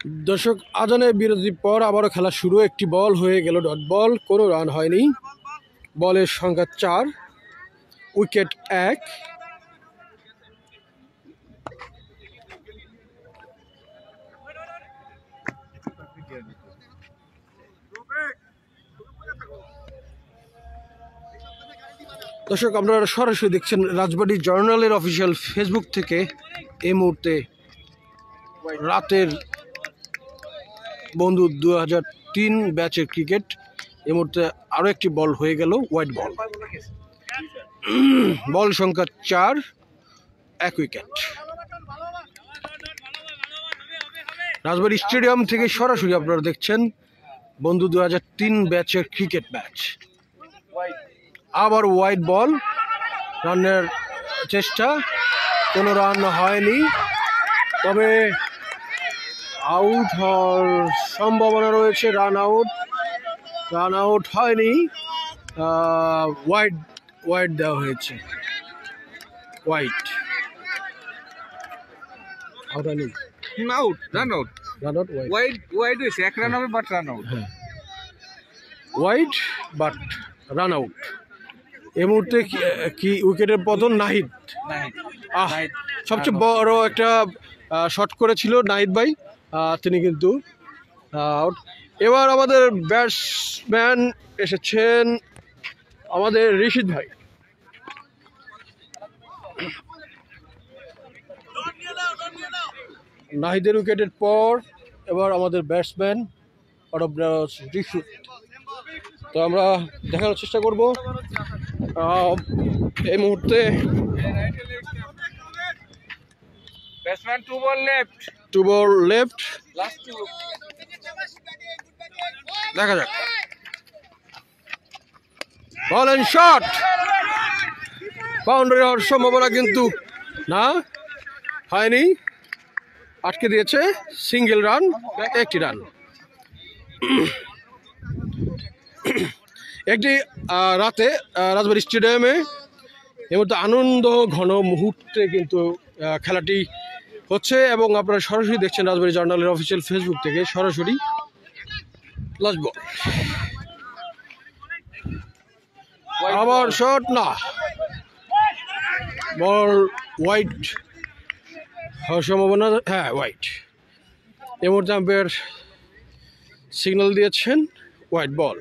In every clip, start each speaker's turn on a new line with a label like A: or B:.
A: দর্শক, আজানের বিরতির পর আবারও খেলা শুরু। একটি বল হয়ে গেল ডট বল, কোনো রান হয়নি। বলের সংখ্যা 4, উইকেট 1। দর্শক, আপনারা সরাসরি দেখছেন রাজবাড়ী জার্নালের অফিসিয়াল ফেসবুক থেকে। এই মুহূর্তে রাতের বন্ধু 2003 ব্যাচের ক্রিকেট। এই মুহূর্তে আরও একটি বল হয়ে গেল, হোয়াইট বল। বল সংখ্যা 4, 1 উইকেট। রাজবাড়ী স্টেডিয়াম থেকে সরাসরি আপনারা দেখছেন বন্ধু 2003 ব্যাচের ক্রিকেট ম্যাচ। আবার হোয়াইট বল, রানের চেষ্টা, কোনো রান হয়নি। তবে আউট হওয়ার সম্ভাবনা রয়েছে। রান আউট হয়নি। হোয়াইট দেওয়া হয়েছে। হোয়াইট আউট হয়নি,
B: রান আউট ওয়াইড হয়েছে, 1 রান হবে but run out.
A: White but run out. এই মুহূর্তে কি উইকেটের পতন নাহিদ। সবচেয়ে বড় একটা শট করেছিল নাহিদ ভাই, তিনি কিন্তু আউট। এবার আমাদের ব্যাটসম্যান এসেছেন আমাদের ঋষিদ ভাই। নাহিদের উইকেটের পর এবার আমাদের ব্যাটসম্যান ঋষিদ। তো আমরা দেখানোর চেষ্টা করব এই মুহূর্তে।
B: ব্যাটসম্যান 2 বল লেফট,
A: 2 বল লেফট,
B: লাস্ট 2।
A: দেখা যাক। বল এন্ড শট, বাউন্ডারি হওয়ার সম্ভাবনা কিন্তু না, হয়নি। আটকে দিয়েছে। সিঙ্গেল রান, 1টি রান। একটি রাতে রাজবাড়ী স্টেডিয়ামে এই মুহূর্তে আনন্দ ঘন মুহূর্তে কিন্তু খেলাটি হচ্ছে এবং আপনারা সরাসরি দেখছেন রাজবাড়ী জার্নালের অফিসিয়াল ফেসবুক থেকে সরাসরি। লাস্ট বল, আবার শট, না, বল হোয়াইট হওয়ার সম্ভাবনা। হ্যাঁ, হোয়াইট। এই মুহূর্তে আম্পায়ার সিগন্যাল দিয়েছেন হোয়াইট বল।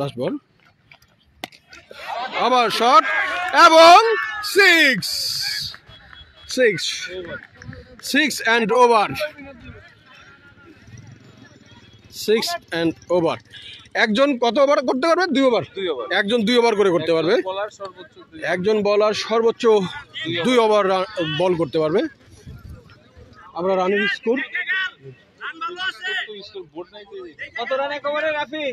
A: লাস্ট বল, আবার শট এবং 6 অ্যান্ড ওভার। 6 and over. একজন কত ওভার করতে পারবে? 2 ওভার। একজন 2 ওভার করে করতে পারবে। একজন বলার সর্বোচ্চ 2 ওভার বল করতে পারবে। আমরা রানের স্কোর
B: কত রানে কভারে রাফি?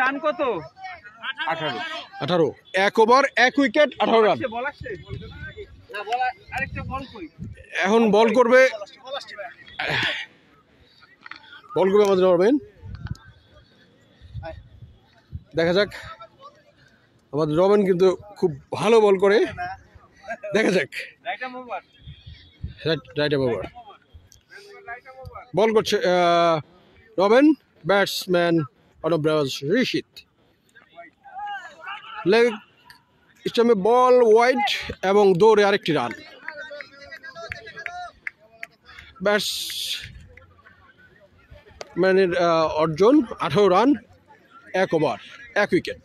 B: রান কত?
A: 18। 1 ওভার 1 উইকেট, 18 রান। এখন বল করবে আমাদের রবেন। দেখা যাক, আমাদের রবেন কিন্তু খুব ভালো বল করে। দেখা যাক। রাইট ওভার বল করছে রবেন। ব্যাটসম্যান অনব্রাজ ঋষিদ। লেগ স্টাম্পে বল হোয়াইট এবং দৌড়ে আরেকটি রান। ব্যাটসম্যানের অর্জন 18 রান, 1 ওভার 1 উইকেট,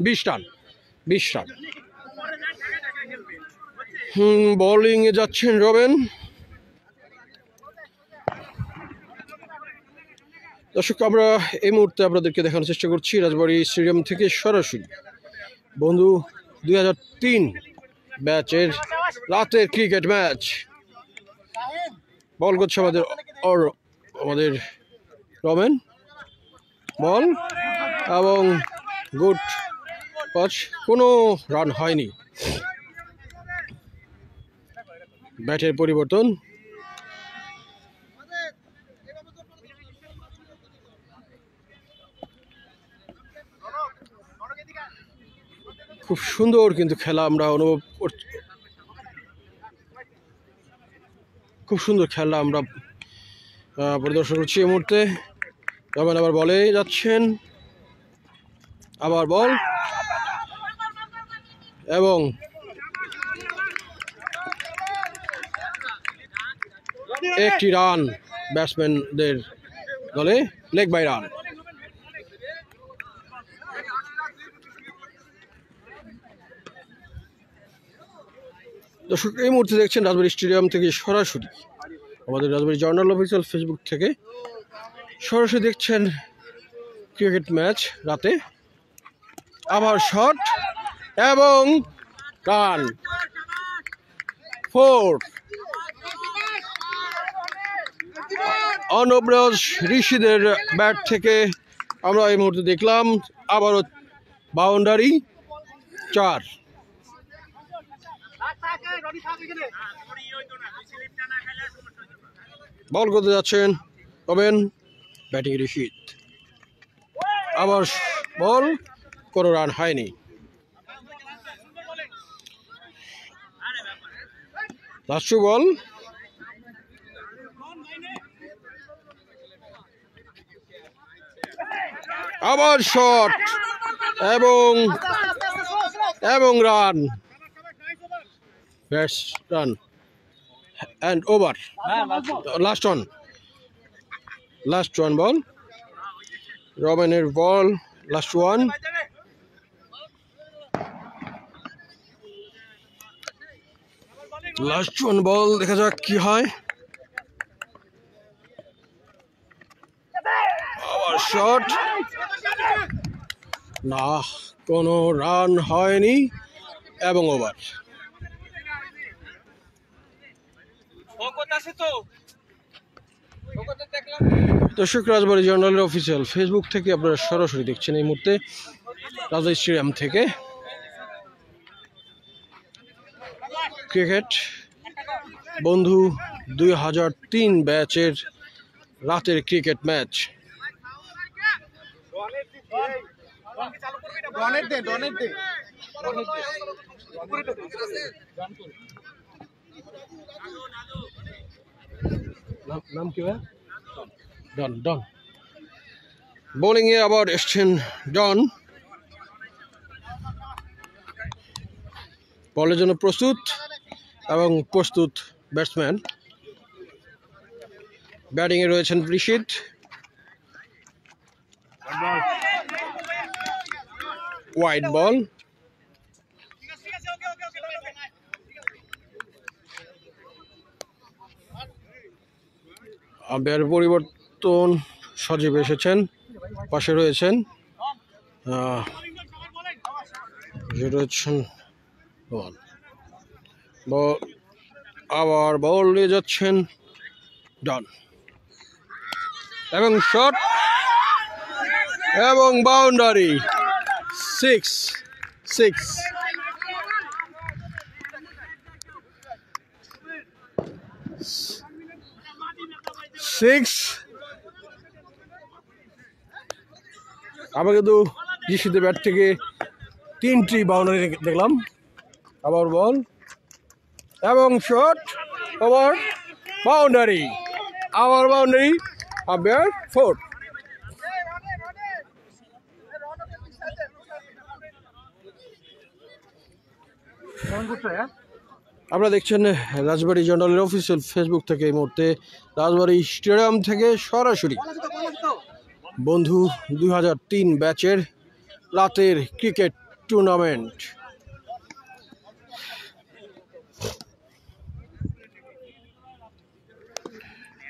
A: 20 রান। বোলিংয়ে যাচ্ছেন রবেন। দর্শক, আমরা এই মুহূর্তে আপনাদেরকে দেখানোর চেষ্টা করছি রাজবাড়ী স্টেডিয়াম থেকে সরাসরি বন্ধু 2003 ব্যাচের রাতের ক্রিকেট ম্যাচ। বল করছে আমাদের রবেন। বল এবং গুড পাঁচ, কোনো রান হয়নি। ব্যাটের পরিবর্তন, খুব সুন্দর কিন্তু খেলা আমরা অনুভব করছি, খুব সুন্দর খেলা আমরা পরিদর্শন করছি এই মুহূর্তে। তখন আবার বলে যাচ্ছেন, আবার বল এবং একটি রান ব্যাটসম্যানদের দলে, লেগ বাই রান। দর্শক এই মুহূর্তে দেখছেন রাজবাড়ী স্টেডিয়াম থেকে সরাসরি, আমাদের রাজবাড়ী জার্নাল অফিসিয়াল ফেসবুক থেকে সরাসরি দেখছেন ক্রিকেট ম্যাচ রাতে। আবার শট এবং রান, 4। অনবরত ঋষিদের ব্যাট থেকে আমরা এই মুহূর্তে দেখলাম আবারও বাউন্ডারি, 4। বল করতে যাচ্ছেন তবেন, ব্যাটিং ঋষিদ, আবার বল, কোনো রান হয়নি। লাস্ট বল, আবার শট এবং run, run and over. Last one ball. Robiner ball, last one. Last one ball, দেখা যাক কি হয়। আবার শট, না, কোনো রান হয়নি এবং ওভার। দর্শক রাজবাড়ী জার্নালের অফিসিয়াল ফেসবুক থেকে আপনারা সরাসরি দেখছেন এই মুহূর্তে রাজবাড়ী স্টেডিয়াম থেকে ক্রিকেট বন্ধু 2003 ব্যাচের রাতের ক্রিকেট ম্যাচ। নাম কি ভাই? ডন। বোলিং এ আবার এসছেন ডন, বলের জন্য প্রস্তুত এবং প্রস্তুত ব্যাটসম্যান। ব্যাটিং এ রয়েছেন ঋষিদ, ওয়াইড বল, আম্পায়ার পরিবর্তন, সজীব এসেছেন, পাশে রয়েছেন আবার বল নিয়ে যাচ্ছেন ডন এবং শট এবং বাউন্ডারি, 6। 6 আমরা কিন্তু ঋষিদের ব্যাট থেকে 3টি বাউন্ডারি দেখলাম। আবার বল এবং শট, ওভার, বাউন্ডারি, আবার বাউন্ডারি, আম্পায়ার 4। আপনারা দেখছেন রাজবাড়ী জার্নালের অফিসিয়াল ফেসবুক থেকে এই মুহূর্তে রাজবাড়ী স্টেডিয়াম থেকে সরাসরি বন্ধু 2003 ব্যাচের রাতের ক্রিকেট টুর্নামেন্ট।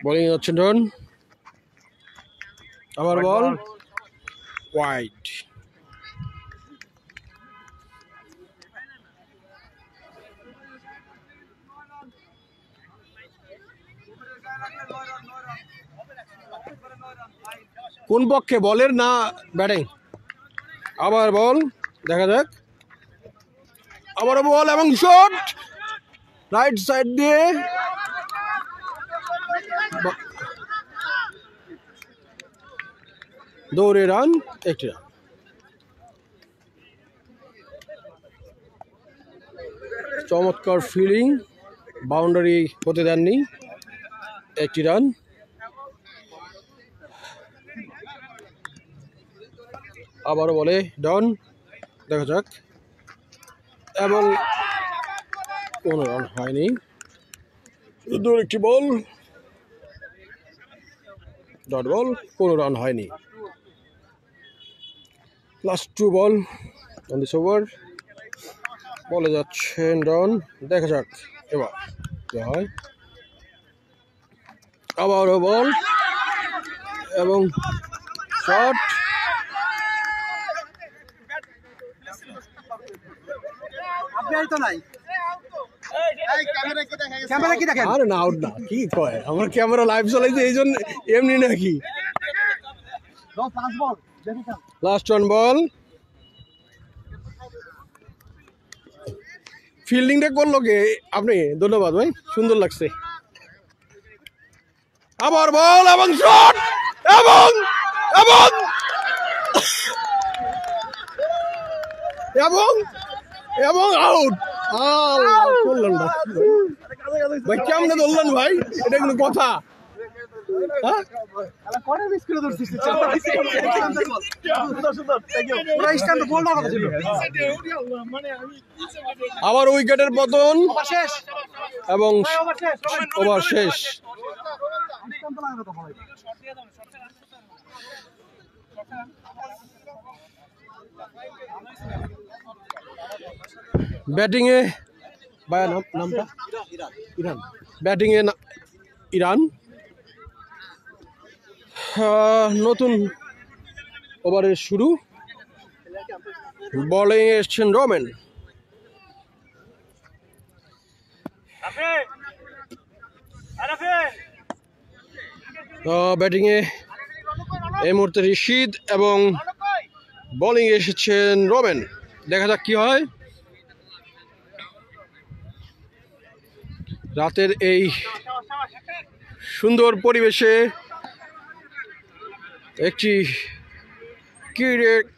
A: বোলিং হচ্ছে ডন, আবার বল, ওয়াইড, কোন পক্ষে বলের না ব্যাটিং? আবার বল, দেখা যাক, আবার বল এবং শট, রাইট সাইড দিয়ে, দৌড়ে রান, 1টি রান। চমৎকার ফিল্ডিং, বাউন্ডারি হতে দেননি, একটি রান। আবারও বলে ডান, দেখা যাক, এবং কোনো রান হয়নি, শুধু একটি বল, ডট বল, কোনো রান হয়নি। Last 2 ball on this over, বলে যাচ্ছেন ডান, দেখা যাক এবার কি হয়। আবারও বল এবং শট, আরে না, আউট না, কি কয়, আমার ক্যামেরা লাইভ চলাইছে এই জন্য, এমনি নাকি। লাস্ট 1 বল, ফিল্ডিংটা করলো কে? আপনি, ধন্যবাদ ভাই, সুন্দর লাগছে। আবার বল এবং শট এবং এবং এবং এবং আউট। করলেন না ভাই, কেমনে ধরলেন ভাই? এটা কোনো কথা? আবার উইকেটের পতন এবং ওভার শেষ। ব্যাটিংয়ে নামটা ইরান, ব্যাটিংয়ে ইরান, নতুন ওভারের শুরু, বলিং এসছেন রোমেন। ব্যাটিংয়ে এই মুহূর্তে রিশিদ এবং বোলিং এসেছেন রোমেন, দেখা যাক কি হয়। রাতের এই সুন্দর পরিবেশে একটি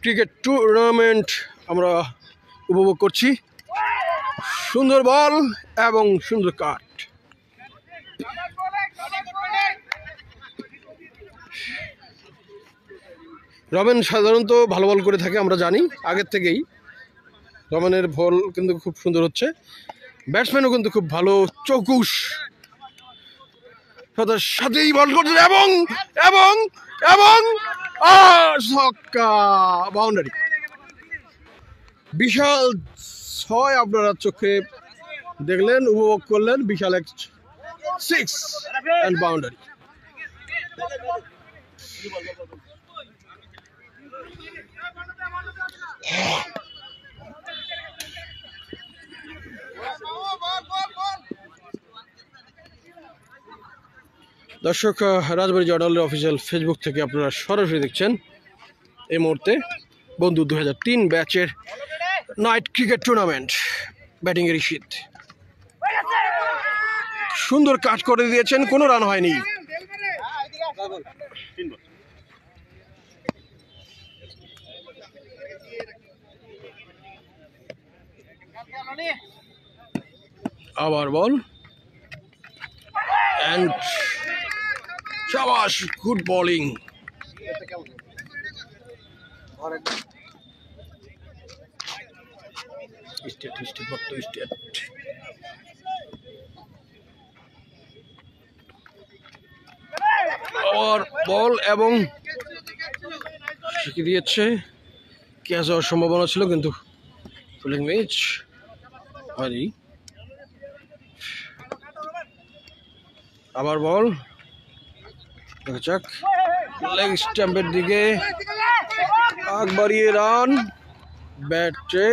A: ক্রিকেট টুর্নামেন্ট আমরা উপভোগ করছি। সুন্দর বল এবং সুন্দর কাট। রমেন সাধারণত ভালো বল করে থাকে, আমরা জানি আগের থেকেই। রমেনের বল কিন্তু খুব সুন্দর হচ্ছে, ব্যাটসম্যানও কিন্তু খুব ভালো, চৌকুশ সাথেই বল করছে এবং এবং এবং ছক্কা, বাউন্ডারি। বিশাল 6 আপনারা চোখে দেখলেন, উপভোগ করলেন, বিশাল এক 6 অ্যান্ড বাউন্ডারি। দর্শক, রাজবাড়ী জার্নালের অফিসিয়াল ফেসবুক থেকে আপনারা সরাসরি দেখছেন এই মুহূর্তে বন্ধু 2003 ব্যাচের নাইট ক্রিকেট টুর্নামেন্ট। ব্যাটিংয়ে রিশিদ সুন্দর কাট করে দিয়েছেন, কোনো রান হয়নি। আবার বল and শাবাশ, গুড বোলিং। আবার বল এবং শিখিয়ে দিয়েছে, ক্যাচ হওয়ার সম্ভাবনা ছিল কিন্তু ফিল্ডিং ম্যাচ হয়নি। আবার বল, দেখা যাক, লেগ স্ট্যাম্পের দিকে আগ বাড়িয়ে রান, ব্যাটে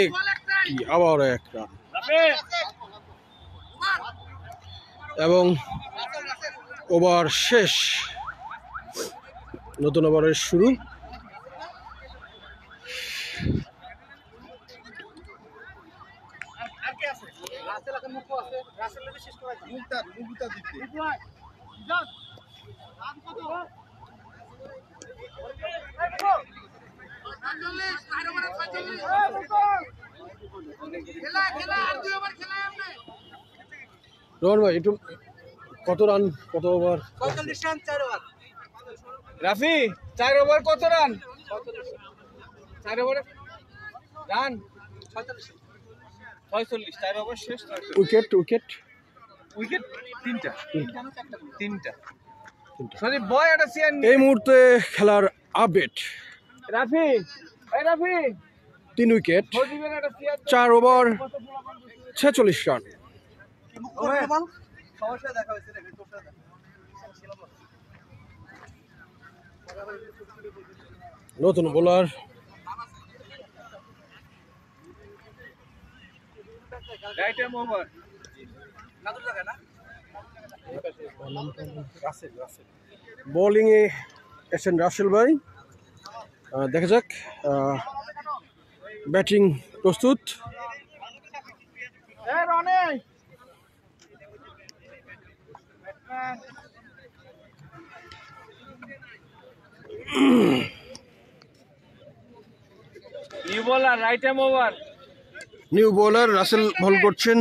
A: একটি, আবার 1 রান এবং ওভার শেষ। নতুন ওভারের শুরু। রোহন ভাই একটু কত রান কত ওভার?
B: রাফি 4 ওভার কত রান? 4 ওভারে রান 46। 4 ওভার শেষ।
A: উইকেট উইকেট
B: উইকেট 3টা। সরি বয় এটা সিয়ান।
A: এই মুহূর্তে খেলার আপডেট।
B: রাফি
A: 3 উইকেট,
B: সজীবের একটা সিয়ান
A: 4 ওভার, 46 রান।
B: সমস্যা দেখা হয়েছে রে তোর সাথে।
A: নতুন bowler
B: right arm over.
A: Bowling এ এসেন রাসেল ভাই। দেখা যাক ব্যাটিং প্রস্তুত।
B: New bowler right arm over.
A: New bowler Russell ball করছেন,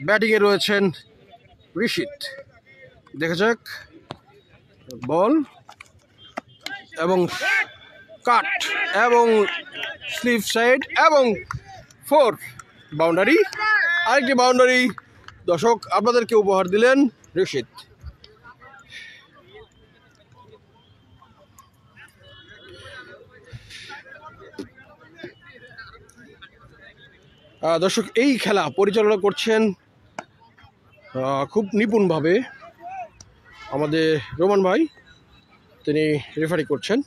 A: ব্যাটিং এ রয়েছেন ঋষিত। দেখা যাক বল এবং কাট এবং স্লিপ সাইড এবং 4 বাউন্ডারি। আরেকটি বাউন্ডারি দর্শক আপনাদেরকে উপহার দিলেন ঋষিত। দর্শক এই খেলা পরিচালনা করছেন খুব নিপুণভাবে আমাদের রোমান ভাই, তিনি রেফারি করছেন,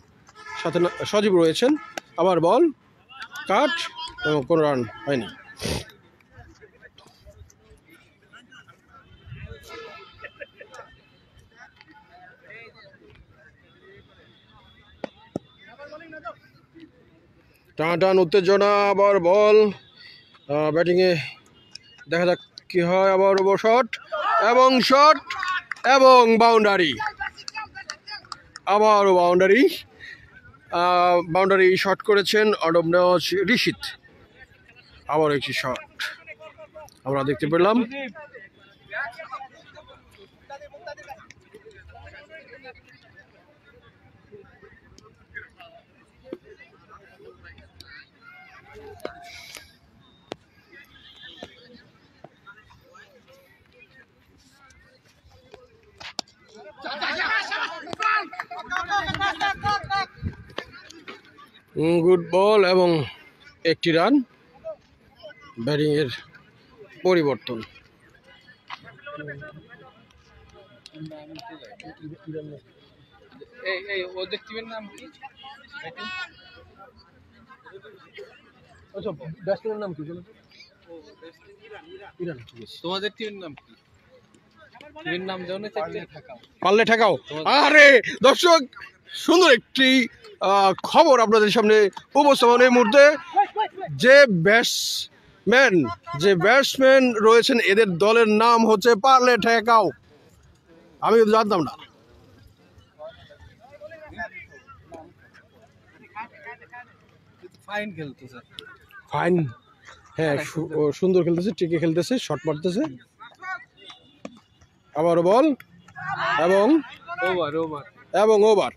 A: সাথে সজীব রয়েছেন। আবার বল কাট এবং কোনো রান হয়নি। টান উত্তেজনা, আবার বল ব্যাটিংয়ে দেখা যাক কি হয়। আবার ওভার শট এবং বাউন্ডারি, আবারও বাউন্ডারি শট করেছেন অডমনজ ঋষিত। আবার একটি শট আমরা দেখতে পেলাম। গুড বল এবং একটি রান। ব্যাটিং এর পরিবর্তন।
B: এই ওদের টিমের নাম কি?
A: আচ্ছা ব্যাটসম্যানের নাম কি বলো?
B: তোমাদের টিমের নাম কি? টিমের নাম দাও না,
A: পারলে ঠেকাও। আরে দর্শক, সুন্দর একটি খবর আপনাদের সামনে উপস্থাপন। এই মুহূর্তে যে ব্যাটসম্যান রয়েছেন এদের দলের নাম হচ্ছে পারলে ঠেকাও। আমি জানতাম না।
B: ফাইন খেলতেছে।
A: ফাইন, হ্যাঁ সুন্দর খেলতেছে, টিকে খেলতেছে, শট মারতেছে। আবার বল এবং ওভার।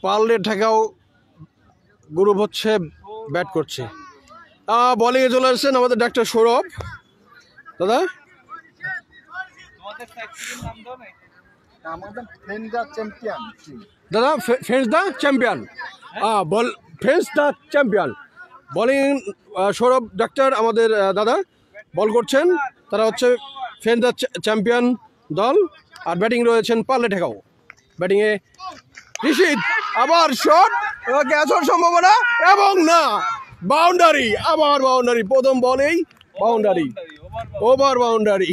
A: পারলে ঠেকাও গ্রুপ হচ্ছে ব্যাট করছে। বোলিং এ চলে আসছেন আমাদের ডাক্তার সৌরভ দাদা। দাদা friends the champion, bowling Sourav ডাক্তার আমাদের দাদা বল করছেন। তারা হচ্ছে ফ্রেন্স দ্য চ্যাম্পিয়ন দল। আর ব্যাটিং রয়েছেন পারলে ঠেকাও। ব্যাটিংয়ে ঋষিত, আবার শট, ক্যাচ হওয়ার সম্ভাবনা এবং না, বাউন্ডারি। আবার বাউন্ডারি, প্রথম বলেই বাউন্ডারি, ওভার বাউন্ডারি।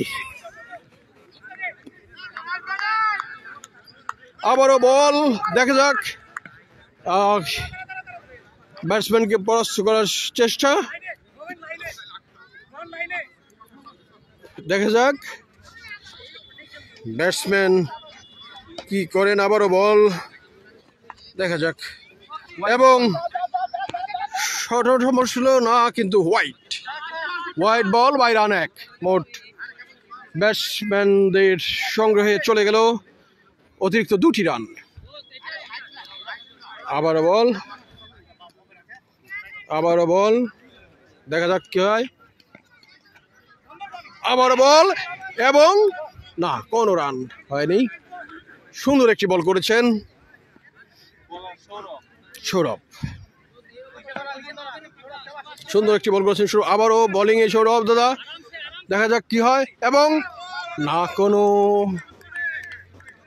A: আবারও বল, দেখা যাক ব্যাটসম্যানকে পরাস্ত করার চেষ্টা। দেখা যাক ব্যাটসম্যান কি করেন, আবারও বল, দেখা যাক। এবং শর্ট সমস্যা ছিল না, কিন্তু হোয়াইট বল বাই রান 1। মোট ব্যাটসম্যানদের সংগ্রহে চলে গেল অতিরিক্ত 2টি রান। আবারও বল, দেখা যাক কি হয়। আবারও বল, এবং না, কোনো রান হয়নি। সুন্দর একটি বল করেছেন সৌরভ, আবারও বোলিং এ সৌরভ দাদা, দেখা যাক কি হয়। এবং না,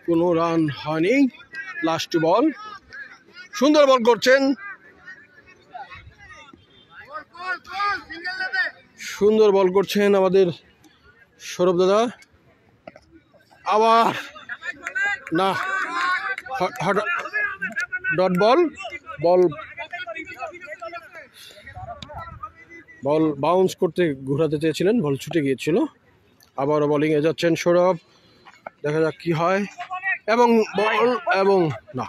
A: কোনো রান হয়নি। লাস্ট বল, সুন্দর বল করছেন, আমাদের সৌরভ দাদা। আবার না, ডট বল বাউন্স করতে ঘোরাতে চেয়েছিলেন, বল ছুটে গিয়েছিল। আবারও বোলিং এ যাচ্ছেন সৌরভ, দেখা যাক কি হয়। এবং বল, এবং না,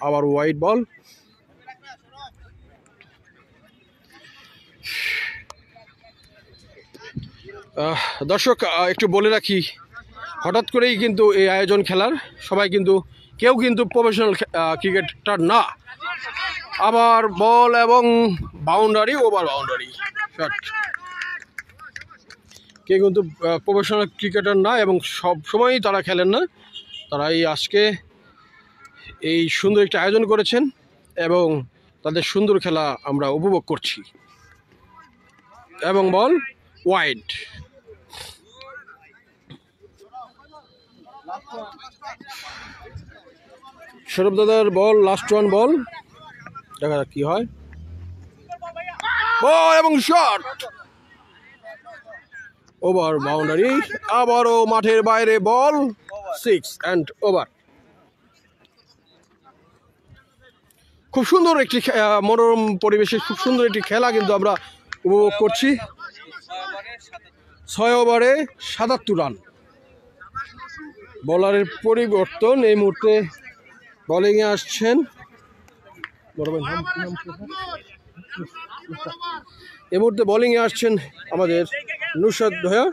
A: আবার হোয়াইট বল। দর্শক, একটু বলে রাখি, হঠাৎ করেই কিন্তু এই আয়োজন খেলার, সবাই কিন্তু কেউ কিন্তু প্রফেশনাল ক্রিকেটার না। আবার বল এবং বাউন্ডারি, ওভার বাউন্ডারি শট। কেউ কিন্তু প্রফেশনাল ক্রিকেটার না এবং সব সময়ই তারা খেলেন না। তারা আজকে এই সুন্দর একটা আয়োজন করেছেন এবং তাদের সুন্দর খেলা আমরা উপভোগ করছি। এবং বল ওয়াইড, সৌরভ দাদার বল, লাস্ট ওয়ান বল, দেখা যাক কি হয়। বল এবং শট, ওভার বাউন্ডারি। আবারও মাঠের বাইরে বল, 6 and ওভার। খুব সুন্দর একটি মনোরম পরিবেশে খুব সুন্দর একটি খেলা কিন্তু আমরা উপভোগ করছি। 6 ওভারে 77 রান। বোলারের পরিবর্তন, এই মুহূর্তে বোলিংয়ে আসছেন, আমাদের নুসরাত ভাইয়া।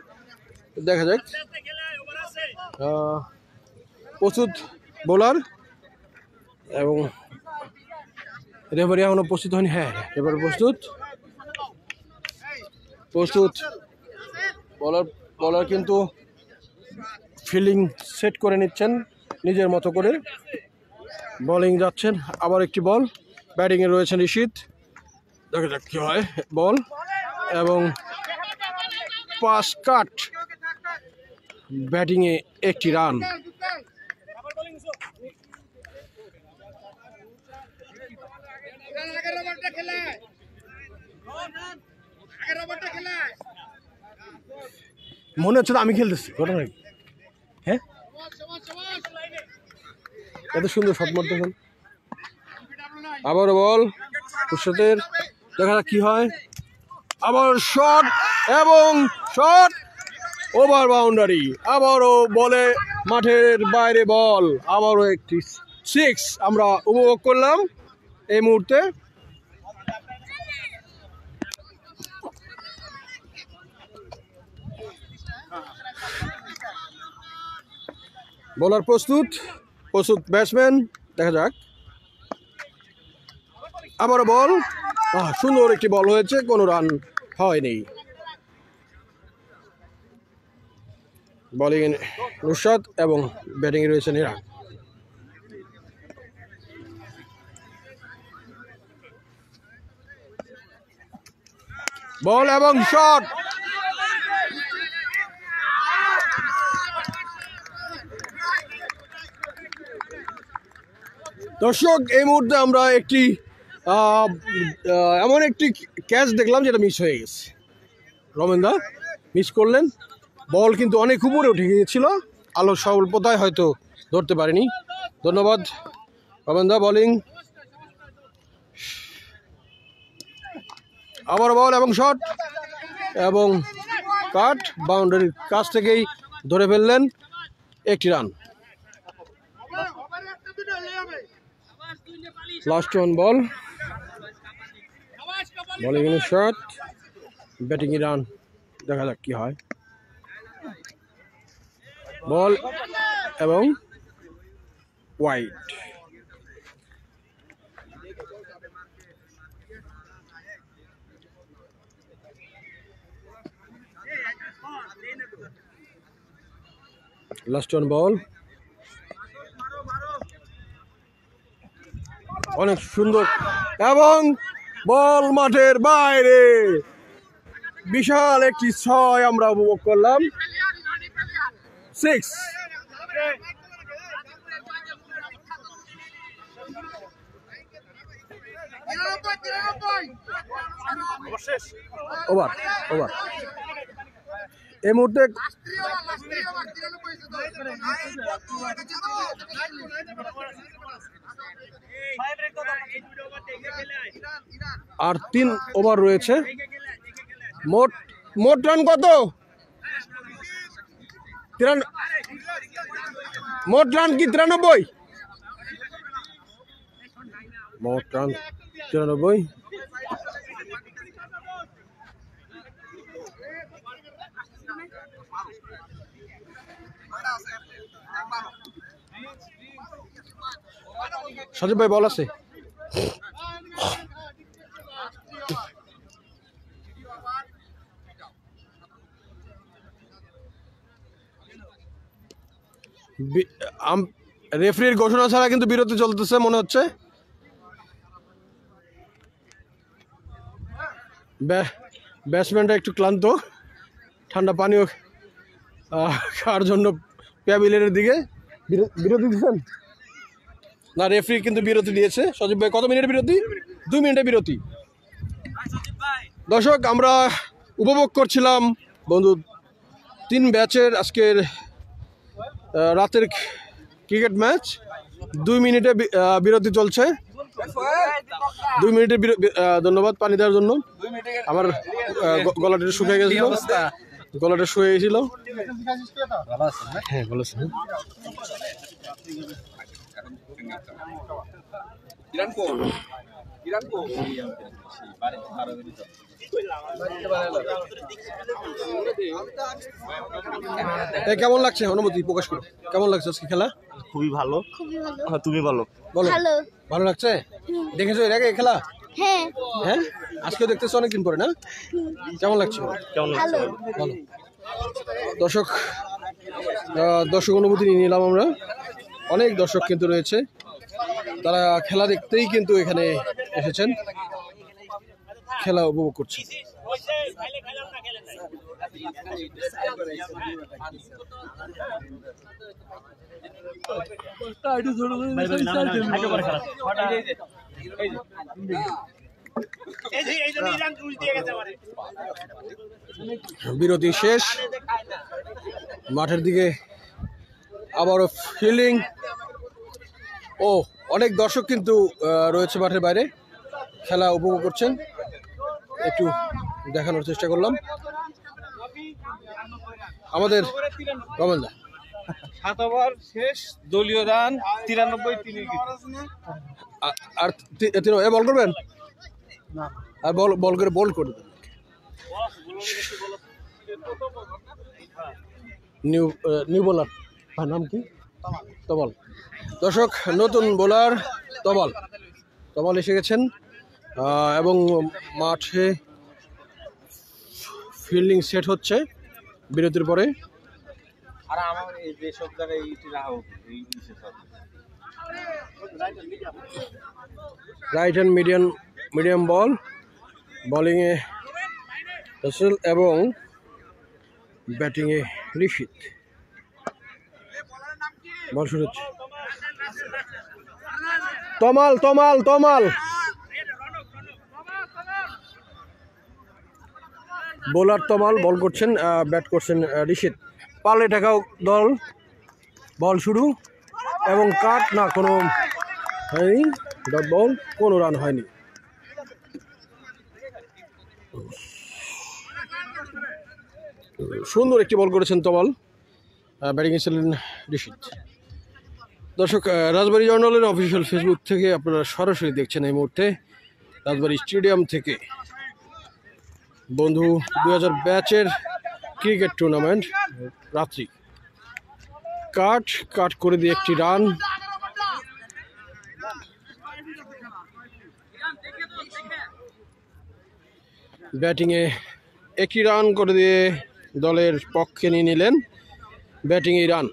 A: দেখা যাক, প্রস্তুত বোলার, এবং রেফারি এখনো প্রস্তুত হয়নি। হ্যাঁ, এবার প্রস্তুত বলার কিন্তু ফিল্ডিং সেট করে নিচ্ছেন নিজের মতো করে। বোলিং যাচ্ছেন, আবার একটি বল, ব্যাটিংয়ে রয়েছেন ইশিত, দেখা যাক কি হয়। বল এবং পাস কাট, ব্যাটিংয়ে একটি রান। মনে হচ্ছে আমি খেলতেছি, ঘটনা কি? হ্যাঁ, এত সুন্দর শট মারতেছেন। আবার বল নুসরাতের, দেখা যাক কি হয়। আবার শট, এবং শট, ওভার বাউন্ডারি। আবারও বলে মাঠের বাইরে বল, আবারও একটি 6 আমরা উপভোগ করলাম এই মুহূর্তে। বোলার প্রস্তুত ব্যাটসম্যান, দেখা যাক। আবারও বল, সুন্দর একটি বল হয়েছে, কোনো রান হয়নি। বোলিং নুসরাত এবং ব্যাটিংয়ে রয়েছেন ইরা। বল এবং শট, দর্শক, এই মুহূর্তে আমরা একটি এমন একটি ক্যাচ দেখলাম যেটা মিস হয়ে গেছে। রমেনদা মিস করলেন, বল কিন্তু অনেক উপরে উঠে গিয়েছিল, আলোর স্বল্পতায় হয়তো ধরতে পারেনি। ধন্যবাদ রমেনদা। বোলিং, আবার বল এবং শট, এবং কাট, বাউন্ডারির কাছ থেকেই ধরে ফেললেন একটি রান। লাস্ট ওয়ান বল, বলিং এর শট, ব্যাটিং এ রান। দেখা যাক কি হয়। বল এবং ওয়াইড। লাস্ট ওয়ান বল, অনেক সুন্দর এবং বল মাঠের বাইরে। বিশাল একটি 6 আমরা উপভোগ করলাম। 6। ওভার ওভার এই মুহূর্তে আর 3 ওভার রয়েছে। মোট রান কত? মোট রান কি 93? মোট রান 93। সজীব ভাই বল আছে? রেফারির ঘোষণা ছাড়া কিন্তু বিরতি চলতেছে মনে হচ্ছে। ব্যাটসম্যানটা একটু ক্লান্ত, ঠান্ডা পানীয় খাওয়ার জন্য প্যাভিলিয়নের দিকে বিরতি দিচ্ছেন না। রেফারি কিন্তু বিরতি দিয়েছে। সজীব ভাই কত মিনিটের বিরতি? 2 মিনিটের বিরতি। দর্শক আমরা উপভোগ করছিলাম বন্ধু 3 ব্যাচের আজকের রাতের ক্রিকেট ম্যাচ। 2 মিনিটে বিরতি চলছে। 2 মিনিটের ধন্যবাদ পানি দেওয়ার জন্য। আমার গলাটা শুকিয়ে গেছিল, গলাটা শুয়ে গেছিল। হ্যাঁ ভালো আছে। কেমন লাগছে অনুভূতি প্রকাশ করো? কেমন লাগছে আজকে খেলা?
C: খুবই ভালো। তুমি বলো।
A: বলো। ভালো লাগছে? দেখেছো এর আগে খেলা?
D: হ্যাঁ।
A: হ্যাঁ আজকেও দেখতেছো অনেকদিন পরে না? কেমন লাগছে?
C: কেমন লাগছে
A: ভালো। দর্শক অনুভূতি নিয়ে নিলাম আমরা। অনেক দর্শক কিন্তু রয়েছে, তারা খেলা দেখতেই কিন্তু এখানে এসেছেন, খেলা উপভোগ করছে। বিরতি শেষ, মাঠের দিকে আবারও ফিল্ডিং। অনেক দর্শক কিন্তু রয়েছে মাঠের বাইরে, খেলা উপভোগ করছেন। একটু দেখানোর চেষ্টা করলাম আমাদের রমেনদা।
B: 7 ওভার শেষ, দলীয় রান 93, 3 উইকেট।
A: আর বল করবেন? আর বল করে বোল্ড করে দেবেন। নিউ বোলার নাম কি? তবল। দর্শক নতুন বোলার তবল এসে গেছেন এবং মাঠে ফিল্ডিং সেট হচ্ছে বিরতির পরে। রাইট হ্যান্ড মিডিয়াম বল, বোলিংয়ে রাসেল এবং ব্যাটিংয়ে ঋষিত। বল শুরু হচ্ছে। তমাল বোলার তমাল বল করছেন, ব্যাট করছেন ঋষিত। পালে ঠেকাও দল। বল শুরু এবং কাট না, কোনো হয়নি। ডট বল, কোনো রান হয়নি। সুন্দর একটি বল করেছেন তমাল, ব্যাটিং ছিলেন ঋষিত। দর্শক, রাজবাড়ী জার্নালের অফিসিয়াল ফেসবুক থেকে আপনারা সরাসরি দেখছেন এই মুহূর্তে রাজবাড়ী স্টেডিয়াম থেকে বন্ধু 2000 ব্যাচের ক্রিকেট টুর্নামেন্ট। রাত্রি কাট করে দিয়ে একটি রান, ব্যাটিংয়ে একটি রান করে দিয়ে দলের পক্ষে নিয়ে নিলেন ব্যাটিংয়ে রান।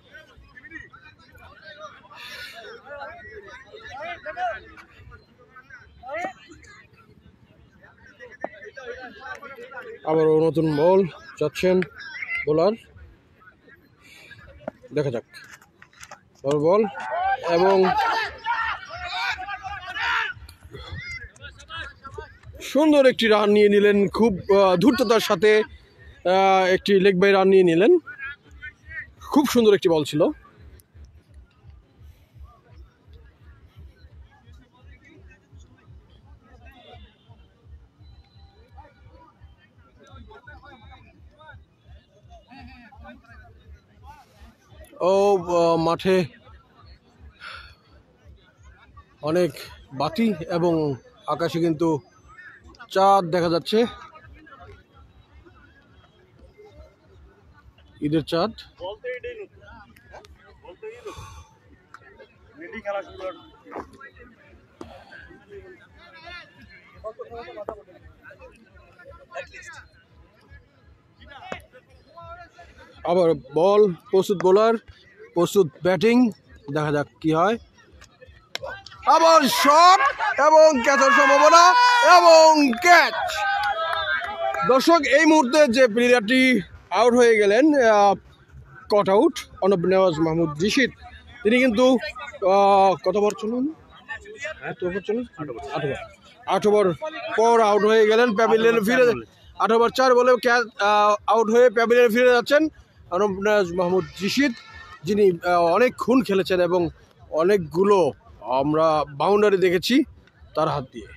A: আবারও নতুন বল যাচ্ছেন বোলার, দেখা যাক বল, এবং সুন্দর একটি রান নিয়ে নিলেন, খুব ধূর্ততার সাথে একটি লেগ বাই রান নিয়ে নিলেন। খুব সুন্দর একটি বল ছিল। ও মাঠে অনেক বাতি এবং আকাশে কিন্তু চাঁদ দেখা যাচ্ছে, ঈদের চাঁদ। আবার বল, প্রস্তুত বোলার, প্রস্তুত ব্যাটিং, দেখা যাক কি হয়। আবার শট এবং ক্যাচের সম্ভাবনা এবং ক্যাচ। দর্শক, এই মুহূর্তে যে প্লেয়ারটি আউট হয়ে গেলেন, কট আউট, অনব নেওয়াজ মাহমুদ রিশিদ, তিনি কিন্তু কত ওভার চলুন, 8 ওভার পর আউট হয়ে গেলেন। প্যাভিলিয়নে ফিরে 8 ওভার 4 বলে আউট হয়ে প্যাভিলিয়নে ফিরে যাচ্ছেন অনব নেওয়াজ মাহমুদ রিশিদ, যিনি অনেক খুন খেলেছেন এবং অনেকগুলো আমরা বাউন্ডারি দেখেছি তার হাত দিয়ে।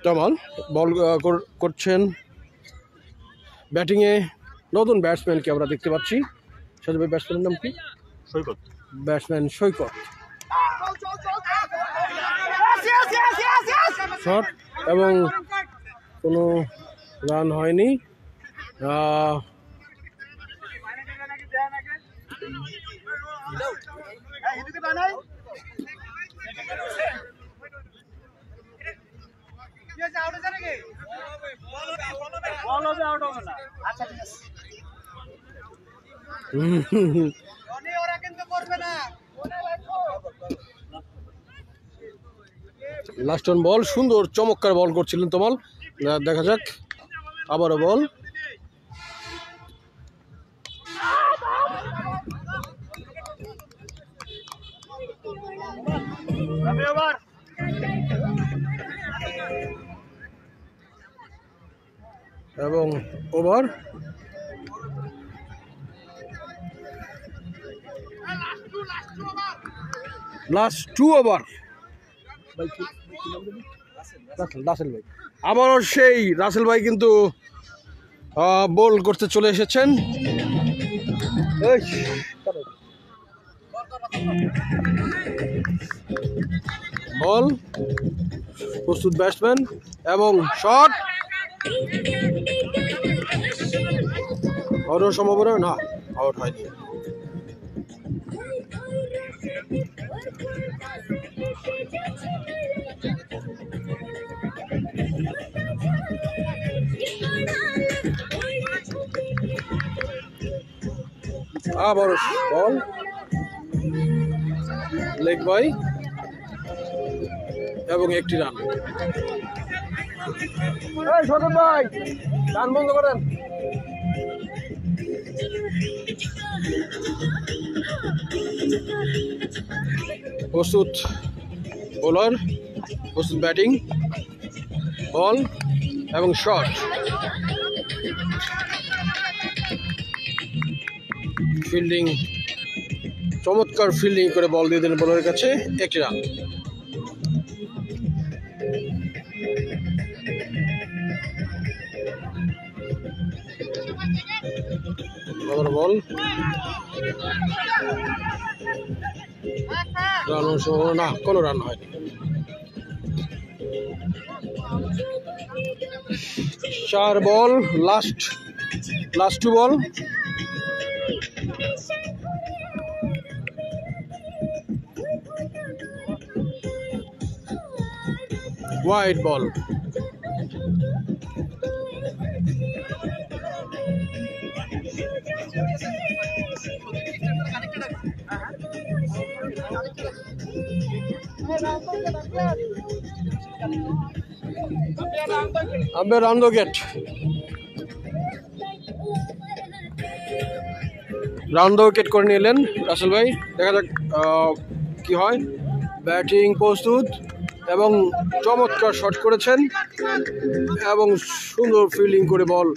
A: তমাল বল করছেন, ব্যাটিংয়ে নতুন ব্যাটসম্যানকে আমরা দেখতে পাচ্ছি। সাজু ভাই, ব্যাটসম্যানের নাম কি?
C: সৈকত।
A: ব্যাটসম্যান সৈকত। শট এবং কোনো রান হয়নি। লাস্ট অন বল, সুন্দর চমৎকার বল করছিলেন তমাল, দেখা যাক আবারও বল। এবং ওভার, লাস্ট 2 ওভার। রাসেল ভাই, আবারও সেই রাসেল ভাই কিন্তু বল করতে চলে এসেছেন। বল, প্রস্তুত ব্যাটসম্যান এবং শট, আউট হওয়ার সম্ভাবনা না, আউট হয়নি। আবার বল, লেগ বাই এবং একটি রান। শরৎ ভাই, রান বন্ধ করেন। প্রস্তুত বোলার, প্রস্তুত ব্যাটিং, বল এবং শট। ফিল্ডিং, চমৎকার ফিল্ডিং করে বল দিয়ে দিলেন বোলারের কাছে, একটি রান। বল, রান না, কোনো রান হয়নি। 4 ball, last 2 ball. Wide ball. Umpire on the gate. Round the wicket করে নিলেন রাসেল ভাই। দেখা যাক কি হয়। ব্যাটিং প্রস্তুত এবং চমৎকার শট করেছেন এবং সুন্দর ফিল্ডিং করে বল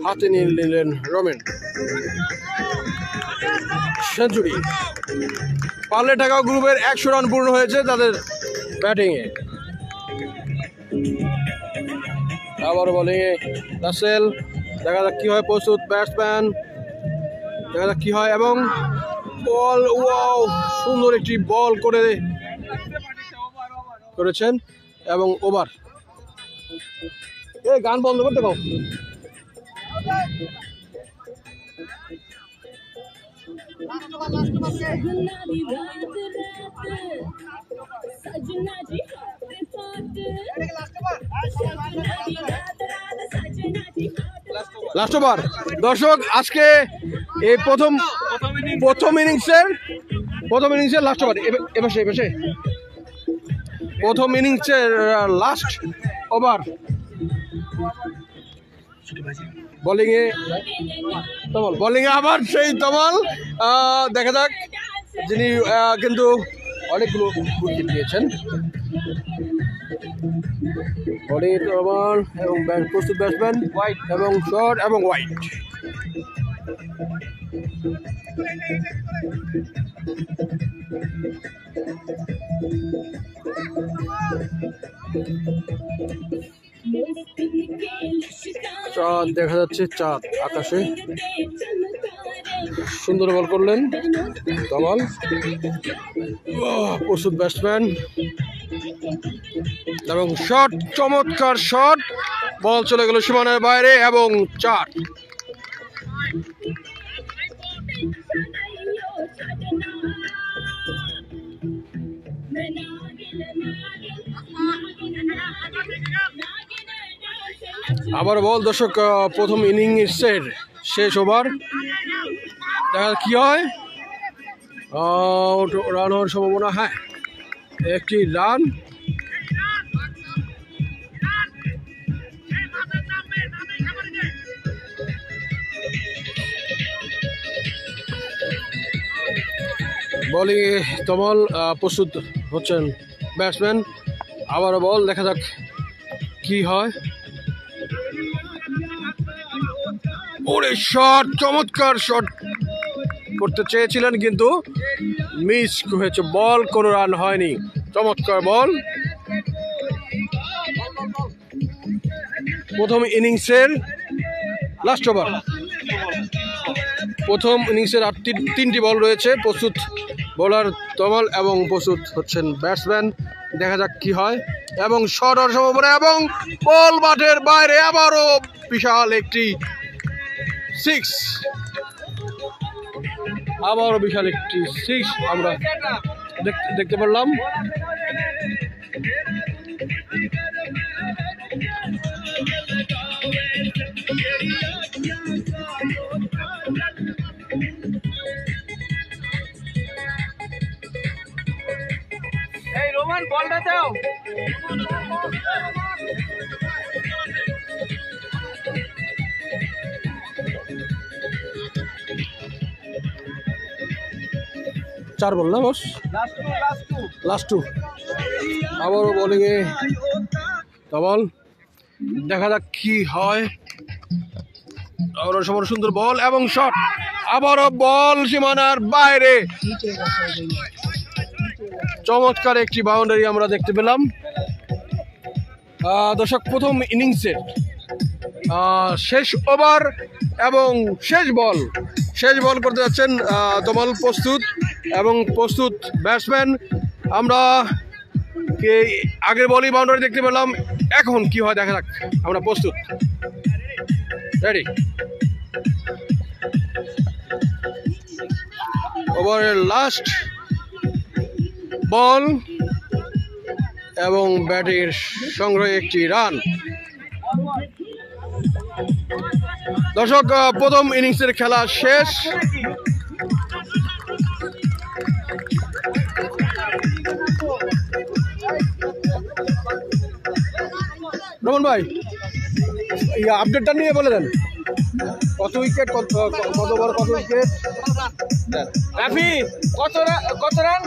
A: হাতে নিয়ে নিলেন রোমেন। সেঞ্চুরি। পারলে ঢাকা গ্রুপের 100 রান পূর্ণ হয়েছে তাদের ব্যাটিংয়ে। আবার বলিংয়ে রাসেল। দেখা যাক কি হয়। প্রস্তুত ব্যাটসম্যান। দেখা যাক কি হয় এবং বল। ওয়াও, সুন্দর একটি বল করেছেন এবং ওভার। এই গান বন্ধ করতে পাও। Last over. দর্শক, আজকে এই প্রথম ইনিংসের লাস্ট ওভার। এপাশে প্রথম ইনিংসের লাস্ট ওভার। বোলিংয়ে আবার সেই তমাল। দেখা যাক, যিনি কিন্তু অনেকগুলো উইকেট দিয়েছেন। বলিং তমাল এবং প্রস্তুত ব্যাটসম্যান হোয়াইট এবং শর্ট এবং হোয়াইট। চাঁদ দেখা যাচ্ছে, চাঁদ আকাশে। সুন্দর বল করলেন তমাল। প্রস্তুত ব্যাটসম্যান এবং শট, চমৎকার শট। বল চলে গেল সীমানার বাইরে এবং 4। আবার বল। দর্শক, প্রথম ইনিংসের শেষ ওভার। দেখা কি হয়। রান হওয়ার সম্ভাবনা। হ্যাঁ, একটি রান। বলিংয়ে তমাল। প্রস্তুত হচ্ছেন ব্যাটসম্যান। আবারও বল। দেখা যাক কি হয়। ওরে শট, চমৎকার শট করতে চেয়েছিলেন কিন্তু মিস হয়েছে বল। কোনো রান হয়নি। চমৎকার বল। প্রথম ইনিংসের লাস্ট ওভার। প্রথম ইনিংসের আর 3টি বল রয়েছে। প্রস্তুত বোলার তমাল এবং প্রস্তুত হচ্ছেন ব্যাটসম্যান। দেখা যাক কি হয় এবং শট হওয়ার সম্ভাবনা এবং বল মাঠের বাইরে। আবারও বিশাল একটি 6। আবারও বিশাল একটি 6 আমরা দেখতে পারলাম।
B: এই রোমান, বলটা দাও।
A: চার বল না বস, লাস্ট টু। আবারও বোলিংয়ে তমাল। দেখা যাক কি হয়। আবারও সবার সুন্দর বল এবং শট। আবারও বল সীমানার বাইরে। চমৎকার একটি বাউন্ডারি আমরা দেখতে পেলাম। দর্শক, প্রথম ইনিংসের শেষ ওভার এবং শেষ বল শেষ বল করতে যাচ্ছেন তমাল প্রস্তুত এবং প্রস্তুত ব্যাটসম্যান। আমরা আগের বলই বাউন্ডারি দেখতে পেলাম, এখন কি হয় দেখা যাক। আমরা প্রস্তুত, রেডি। ওভারের লাস্ট বল এবং ব্যাটের সংগ্রহে একটি রান। দর্শক, প্রথম ইনিংসের খেলা শেষ। রমন ভাই, এই আপডেটটা নিয়ে বলে দেন, কত উইকেট, কত ওভার, কত উইকেট,
B: রাফি কত রান,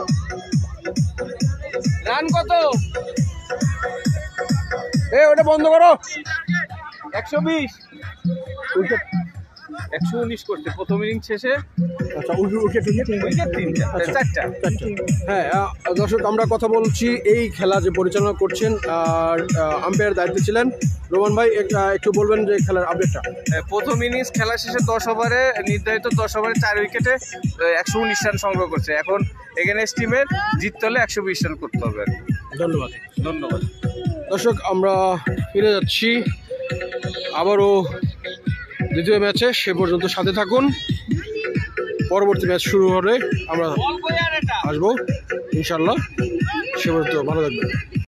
B: রান কত?
A: ওটা বন্ধ করো।
B: 120,
A: উইকেট
B: 119 করছে প্রথম ইনিংস শেষে।
A: আচ্ছা, উইকেট
B: উইকেট 4টা।
A: হ্যাঁ দর্শক, আমরা কথা বলছি এই খেলা যে পরিচালনা করছেন আর আম্পায়ার দায়িত্বে ছিলেন রোমান ভাই, একটু বলবেন যে খেলার আপডেটটা।
B: প্রথম ইনিংস খেলা শেষে 10 ওভারে নির্ধারিত 10 ওভারে 4 উইকেটে 119 রান সংগ্রহ করছে। এখন এগেনস্ট টিমের জিততে হলে 120 রান করতে হবে।
A: ধন্যবাদ।
B: ধন্যবাদ
A: দর্শক, আমরা ফিরে যাচ্ছি আবারও দ্বিতীয় ম্যাচে। সে পর্যন্ত সাথে থাকুন, পরবর্তী ম্যাচ শুরু হলে আমরা আসবো ইনশাল্লাহ। সে পর্যন্ত ভালো থাকবেন।